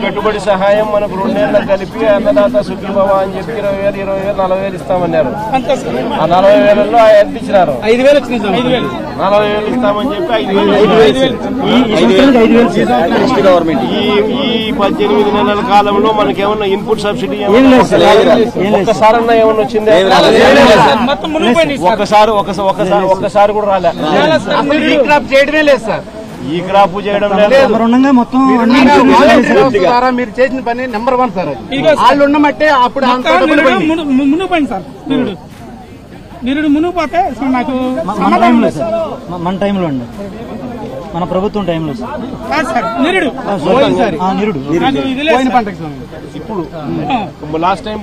పెట్టుబడి సహాయం మనకు 2 ఏళ్ళ కలిపి అన్నదాత సుఖీభవ అని చెప్పి 20,000, 20,000, 40,000 ఇస్తామన్నారు. ఆ 40,000లో ఎంత ఇచ్చినారు? 5,000 40,000 ఇస్తామని చెప్పి 5,000 గవర్నమెంట్. ఈ 18 నెలల కాలంలో మనకేమన్నా ఇన్పుట్ సబ్సిడీ ఒక్కసారన్నా ఏమన్నా వచ్చిందా? ఒక్కసారి కూడా రాలే. చేయడమే లేదు సార్. ఈ క్రాప్ చేయడం లేదు. మీరు చేసిన పని నెంబర్ 1 సార్. వాళ్ళు ఉండమంటే అప్పుడు మునిగిపోయింది సార్. నిరుడు మునిగిపోతే నాకు మన టైంలో అండి, మన ప్రభుత్వం టైంలో ఇప్పుడు లాస్ట్ టైం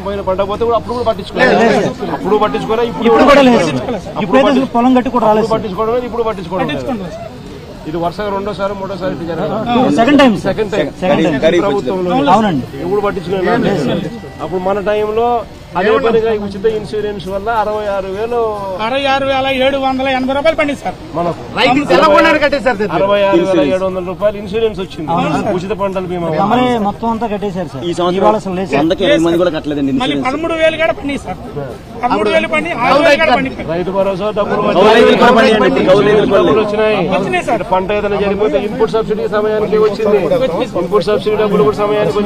పోయిన పంట పోతే కూడా అప్పుడు పట్టించుకోలేదు. ఇప్పుడు కూడా లేదు. పొలం కట్టి కూడా రాలేదు. పట్టించుకోవడం లేదు. ఇప్పుడు పట్టించుకోవడం ఇది వరుసగా 2వ, 3వసారి సెకండ్ టైం ప్రభుత్వంలో అవునండి. ఎప్పుడు పట్టించుకోలేదు. అప్పుడు మన టైంలో అదే పనిగా ఉచిత ఇన్సూరెన్స్ వల్ల 66,780 రూపాయలు పండింది సార్. మనకు 66,700 రూపాయలు ఇన్సూరెన్స్ వచ్చింది. ఉచిత పంటల బీమా మొత్తం అంతా కట్టేశారు సార్. ఈ సంవత్సరం 13,000 కూడా కట్టలేదండి. 13,000 కూడా పండి సార్. 13,000 పండి 6,000 పండి. రైతు భరోసా డబ్బులు వచ్చినాయి. పంట ఏదైనా జరిగిపోతే ఇన్పుట్ సబ్సిడీ సమయానికి వచ్చింది. ఇన్పుట్ సబ్సిడీ డబ్బులు కూడా సమయానికి